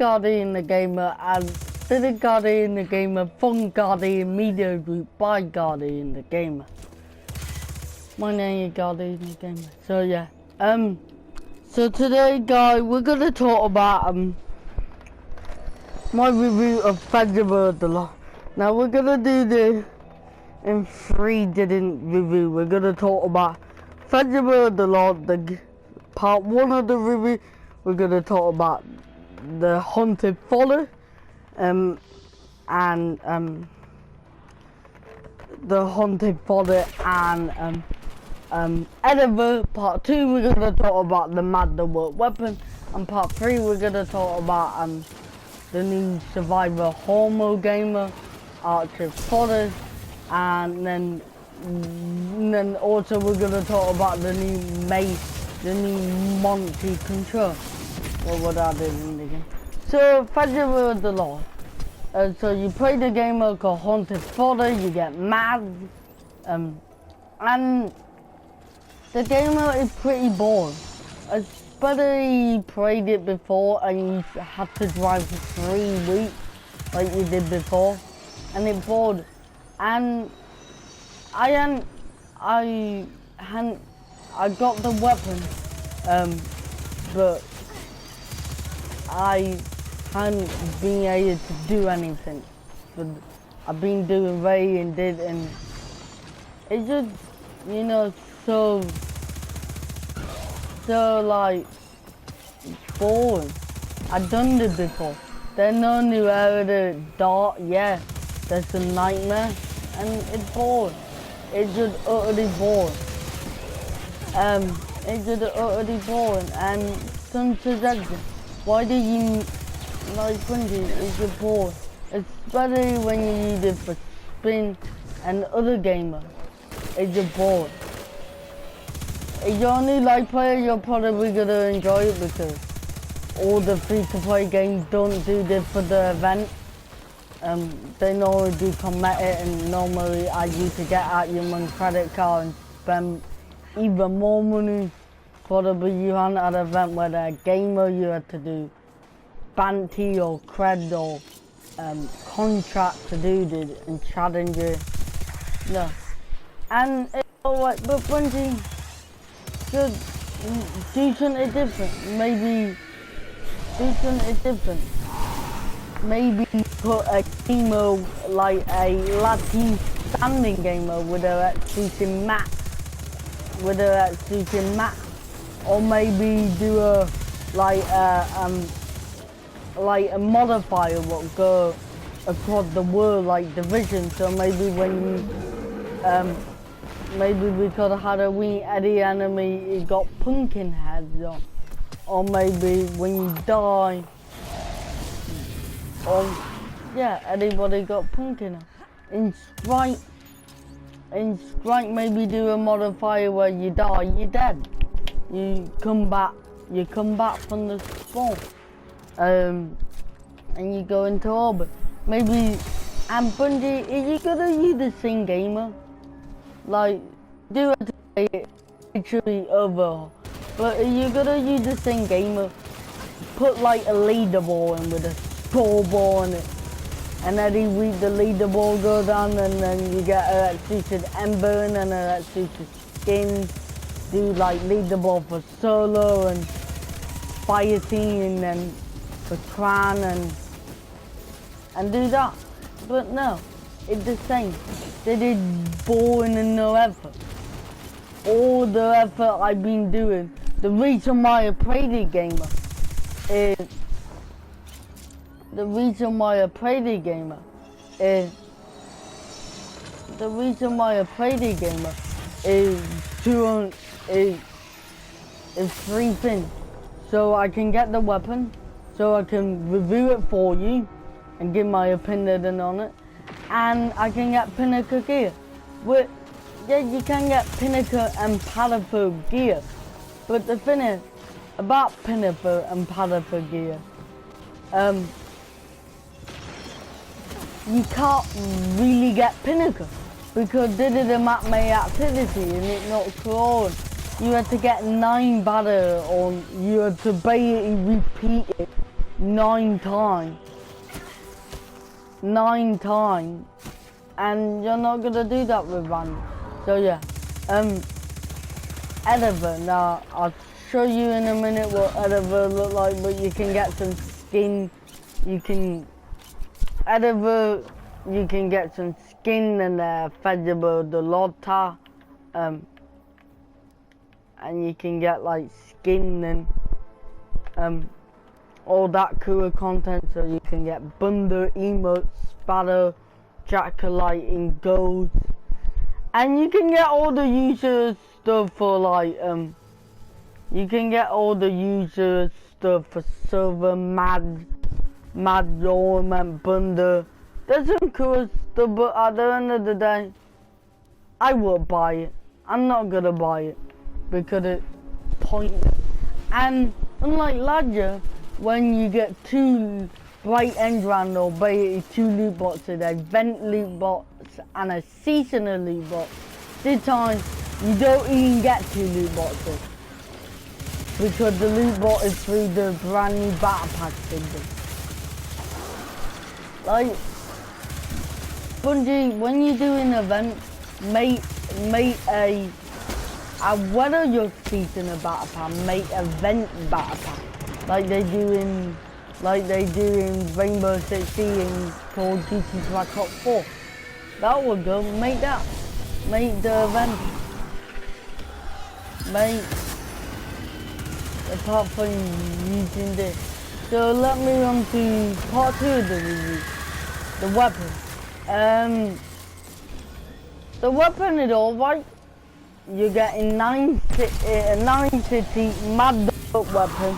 Guardian the Gamer and City Guardian the Gamer from Guardian Media Group by Guardian the Gamer. My name is Guardian the Gamer. So yeah, so today guys we're gonna talk about my review of fungible the law. Now we're gonna do this in 3 different review. We're gonna talk about fungible the law, the part 1 of the review. We're gonna talk about the haunted follow, and the haunted follow and Edinburgh. Part 2 we're gonna talk about the mad the work weapon, and part 3 we're gonna talk about the new survivor homo gamer archer follow, and then also we're gonna talk about the new mace, the new Monty control. Or what I did in the game. So fungible the law. So you play the game called Haunted Follow, you get mad, and the game is pretty boring. Especially you played it before and you had to drive for 3 weeks like you did before, and it bored. And I got the weapon, but I hadn't been able to do anything. But I've been doing Ray and did, and it's just, you know, so like boring. I've done it before. There's no new area to dart. Yeah, that's a nightmare, and it's boring. It's just utterly boring. It's just utterly boring, and some suggestion. Why do you like Bungie? It's just boring, especially when you use it for spin and other gamers. It's just boring. If you're a new live player, you're probably gonna enjoy it because all the free-to-play games don't do this for the event. They normally do combat and normally I used to get out your money credit card and spend even more money. Probably you had an event where the gamer you had to do bounty or cred or contract to do this and challenger. No. And it's alright, but Bungie should do something different. Maybe do something different. Maybe put a gamer like a Latin standing gamer with a shooting max. Or maybe do a like a modifier what go across the world like division. So maybe when you maybe because of Halloween any enemy it got pumpkin heads on, or maybe when you die, or yeah, anybody got pumpkin on. In Strike maybe do a modifier where you die, you're dead. You come back from the spawn, and you go into orbit. Maybe, and Bungie, are you gonna use the same gamer? Like, do it actually overhaul, but are you gonna use the same gamer? Put like a leaderboard in with a scoreboard on it, and then you read the leaderboard go down, and then you get a suited ember and a suited skin. Do like leaderboard for solo and fire team and then for clan and do that. But no, it's the same. They did boring and no effort. All the effort I've been doing. The reason why I played the gamer is is 3 things. So I can get the weapon, so I can review it for you and give my opinion on it, and I can get pinnacle gear. Yeah, you can get pinnacle and powerful gear, but the thing is about pinnacle and powerful gear, you can't really get pinnacle because this is a map made activity and it's not crawled. You had to get 9 battle, or you had to basically repeat it 9 times. 9 times. And you're not gonna do that with random. So yeah. Editor. Now I'll show you in a minute what editor look like, but you can get some skin. You can get some skin and fungible the lota, and you can get like skin and all that cool content. So you can get bundle, emotes, spatter, jack-o'-lite in gold, and you can get all the user stuff for like you can get all the user stuff for server mad ornament bundle. There's some cool stuff, but at the end of the day, I won't buy it. I'm not gonna buy it because it's pointless. And unlike Ledger, when you get 2 bright end round or basically 2 loot boxes, a event loot box and a seasonal loot box, this time you don't even get 2 loot boxes because the loot box is through the brand new battle pack system. Like Bungie, when you do an event, make a whether you're seasonal battle pack, make event battle pack like they do in Rainbow Six Siege and Call of Duty Black Ops 4. That would go. Make that. Make the event. Make apart from using this. So let me run to part 2 of the review. The weapon. The weapon is alright. You're getting 9 city mad dog weapon,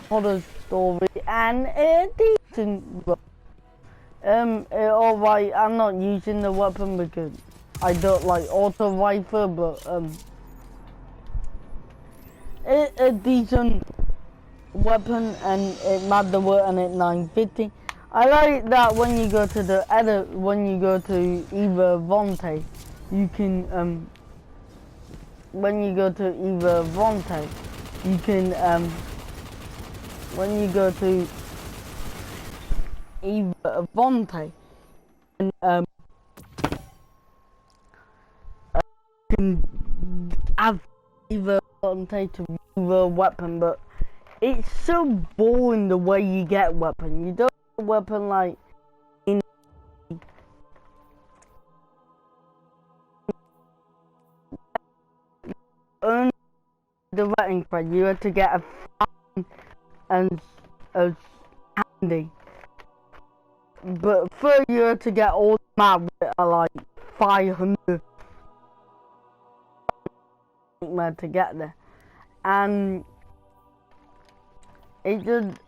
horror story, and a decent weapon. Alright, I'm not using the weapon because I don't like auto rifle, but it's a decent weapon and it mad the work and it's 950. I like that when you go to the edit, when you go to either Vontae, you can when you go to either Vontae, you can when you go to either Vontae, and you can have either Vontae to either weapon, but it's so boring the way you get weapon. You don't get a weapon like in earn the weapon credit. You have to get a fine and a handy, but for you to get all the map are like 500 to get there, and it's just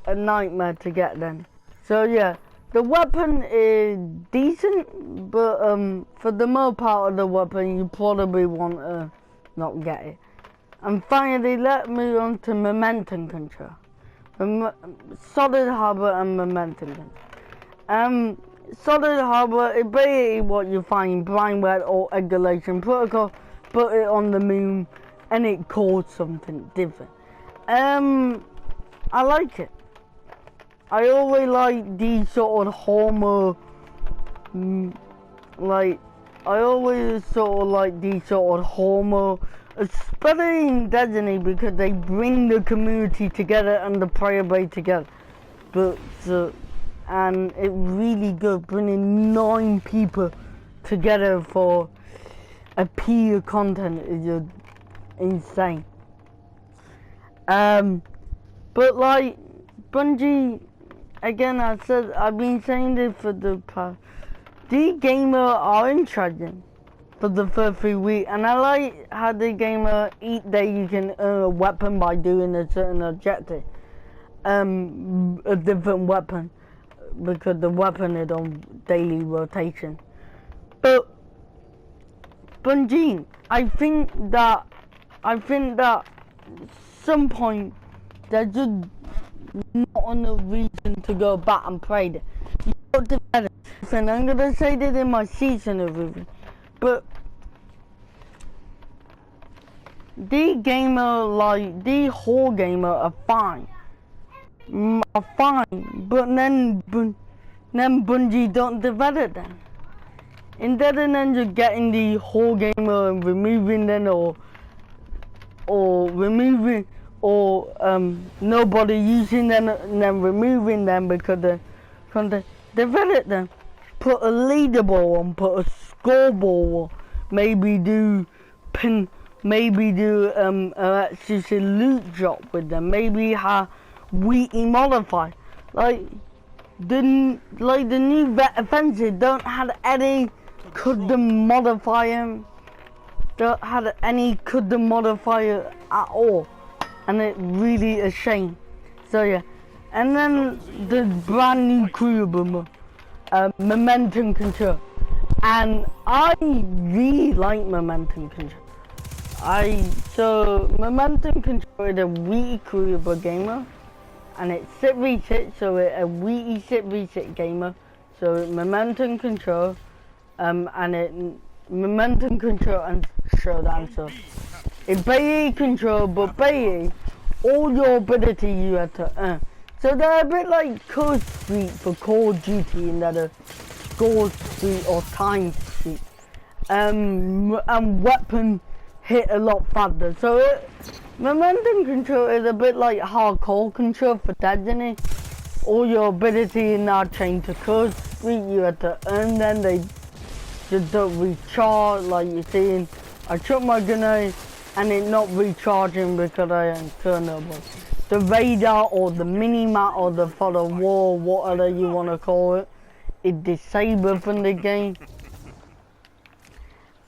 a nightmare to get them. So yeah, the weapon is decent, but for the most part of the weapon you probably want to not get it. And finally, let me on to momentum control. Solid harbor and momentum control. Solid harbor is basically what you find in Blind Web or Regulation Protocol. Put it on the moon and it calls something different. I like it. I always like these sort of horror, I always sort of like these sort of horror, especially in Destiny, because they bring the community together and the player base together. But and it's really good bringing 9 people together for a peer content is just insane. But like Bungie, again, I've been saying this for the past. These gamers are interesting for the first 3 weeks, and I like how the gamer each day you can earn a weapon by doing a certain objective, a different weapon, because the weapon is on daily rotation. But Bungie, I think that some point there's just not enough reason to go back and play it. You got to better. And I'm gonna say this in my seasonal review, but these horror gamer are fine. fine, but then Bungie don't develop them. Instead of then just getting the whole game and removing them or removing or nobody using them and then removing them because they develop them. Put a leaderboard on, put a scoreboard, maybe do actually loot drop with them, maybe have weekly modify. Like the new vet offensive don't have any custom modifier, don't have any custom modifier at all, and it really a shame. So yeah, and then the brand new Cruiser momentum control, and I really like momentum control. So momentum control is a Wii Cruiser gamer, and it's sit v6, so it's a Wii sit v6 gamer. So momentum control, and it momentum control and showdown. So it's Bay control, but Bay all your ability you have to earn. So they're a bit like Code Street for Call of Duty instead of Score Street or Time Street. And weapon hit a lot faster. So momentum control is a bit like hardcore control for Destiny. All your ability is now changed to Code Street. You have to earn them. They just don't recharge, like you're seeing. I chuck my grenade and it's not recharging because I am turnable. The radar or the mini-map or the for the war, whatever you want to call it, is disabled from the game.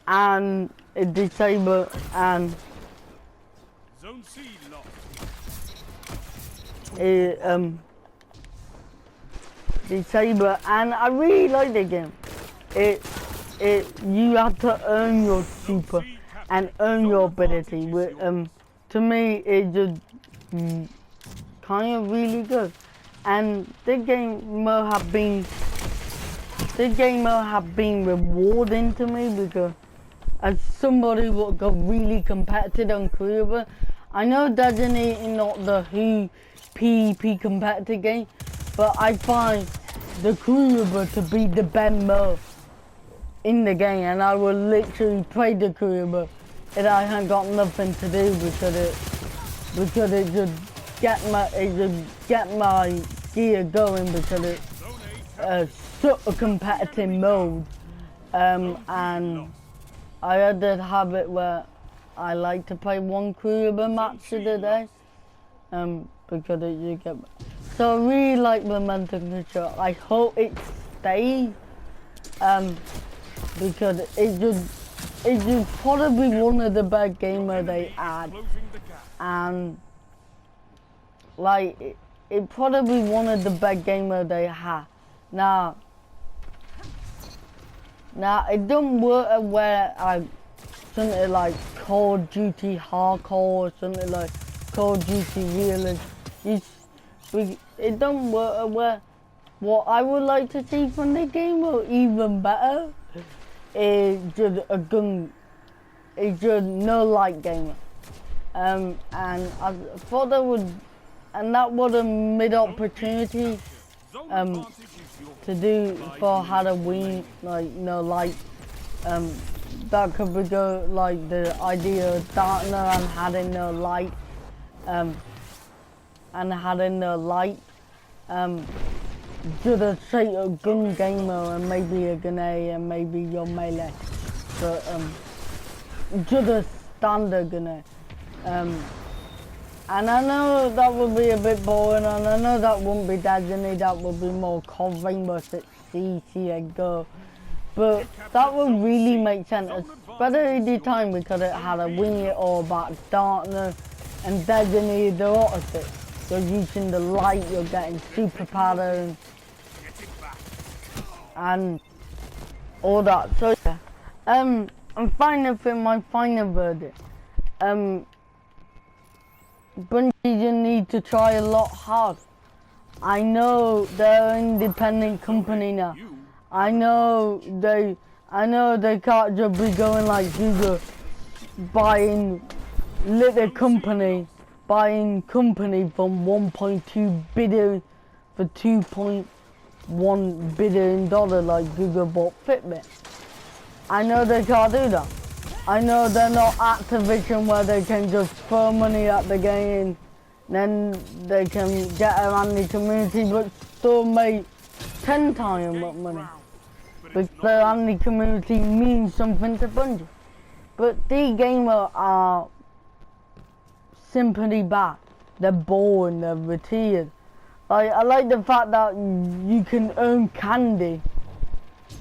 And it's disabled and Zone C locked. Disabled, and I really like the game. You have to earn your super and earn your ability. To me, it just kind of really good, and the game mode have been rewarding to me because as somebody who got really competitive on Cruiser, I know Destiny is not the PvP competitive game, but I find the Cruiser to be the best mode in the game, and I will literally play the Cruiser if I haven't got nothing to do because it just get my gear going because it's such a competitive mode, and I had that habit where I like to play one Cruiser match a day, because you get. So I really like momentum control. I hope it stays, because it's just probably one of the best gamers they add, and like it probably one of the best gamers they have. Now it don't work where something like Call of Duty Hardcore or something like Call of Duty Realism. It don't work where what I would like to see from the game, or even better, is just a gun. It's just no light gamer. And I thought that was a mid opportunity to do for Halloween, like no light. That could be good, like the idea of darkness and having no light, just a straight up gun gamer and maybe a grenade and maybe your melee, but just a standard grenade. And I know that would be a bit boring, and I know that wouldn't be Destiny, that would be more COD Rainbow Six Siege and Go. But that would really make sense, especially the time because it had a wing it all about darkness, and Destiny the opposite. You're using the light, you're getting super powder and all that. So yeah, I'm final for my final verdict. Bungie you need to try a lot hard. I know they're an independent company now. I know they can't just be going like Google, buying little company buying company from 1.2 billion for 2.1 billion dollar like Google bought Fitbit. I know they can't do that. I know they're not Activision where they can just throw money at the game and then they can get around the community but still make 10 times that money. Because the Andy community means something to Bungie. But these gamers are simply bad. They're boring, they're retired. I like the fact that you can earn candy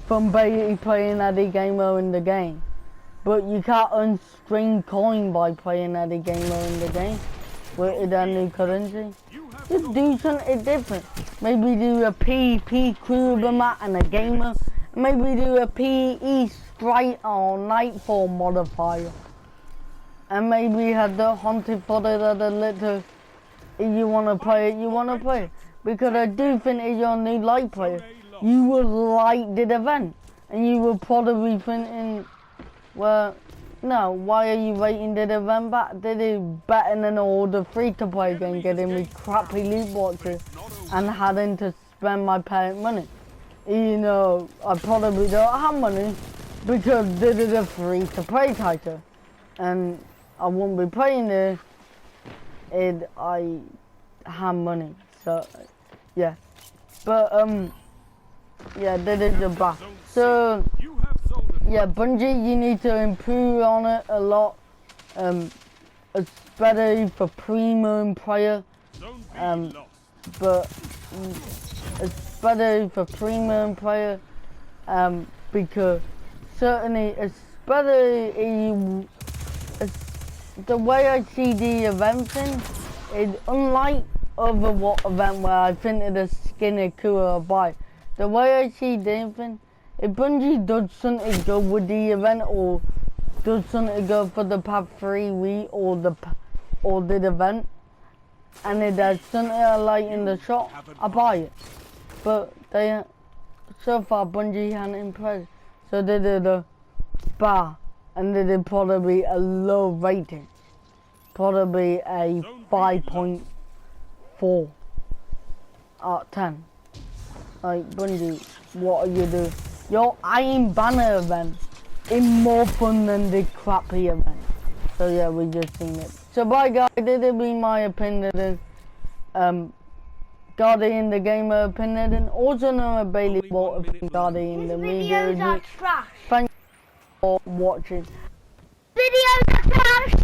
from basically playing any gamer in the game. But you can't earn string coin by playing any gamer in the game with their new currency. Just do something different. Maybe do a PvP Kruger map and a gamer. Maybe do a PE Sprite or Nightfall modifier. And maybe have the haunted fodder that the little, if you want to play it, you want to play it. Because I do think if you're a new light player, you will like the event. And you will probably be thinking, well, no, why are you rating the event back? Did it better than all the free-to-play game, getting me crappy loot boxes and having to spend my parent money. You know, I probably don't have money because this is a free-to-play title. And I won't be playing it if I have money. So, yeah. But, yeah, this is the bad. So, yeah, Bungie, you need to improve on it a lot. Especially for premium player. But especially for premium player. Because certainly, especially the way I see the event thing is unlike other event where I think the skin is cooler to buy. The way I see the thing, if Bungie does something good with the event or does something good for the past 3 weeks or the event, and if there's something I like in the shop, I buy it. But they, so far Bungie hasn't impressed. So they did a bar, and they did probably a low rating. Probably a 5.4 out of 10. Like, Bungie, what are you doing? Your Iron Banner event is more fun than the crappy event. So yeah, we just seen it. So bye guys, this has been my opinion. Guardian the Gamer opinion, and also know Bailey Water from Guardian the Media. Videos are trash. Thank you for watching. Videos are trash.